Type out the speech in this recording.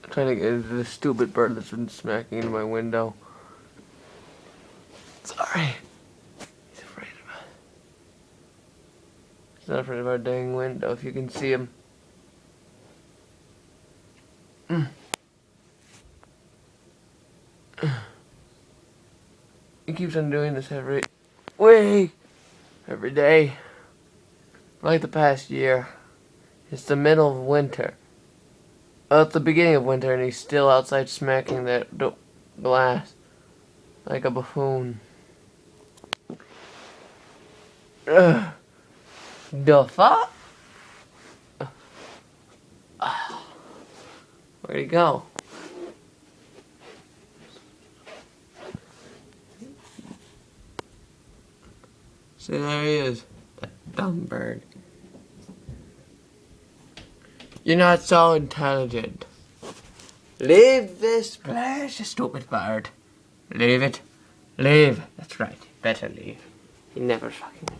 trying to get into this stupid bird that's been smacking into my window. Sorry. He's afraid of us. He's not afraid of our dang window, if you can see him. He keeps on doing this every day. Like the past year. It's the middle of winter. Well, it's the beginning of winter and he's still outside smacking that glass. Like a buffoon. Ugh. The fuck? Where'd he go? See, there he is. That dumb bird. You're not so intelligent. Leave this place, you stupid bird. Leave it. Leave. That's right. Better leave. You never fucking leave.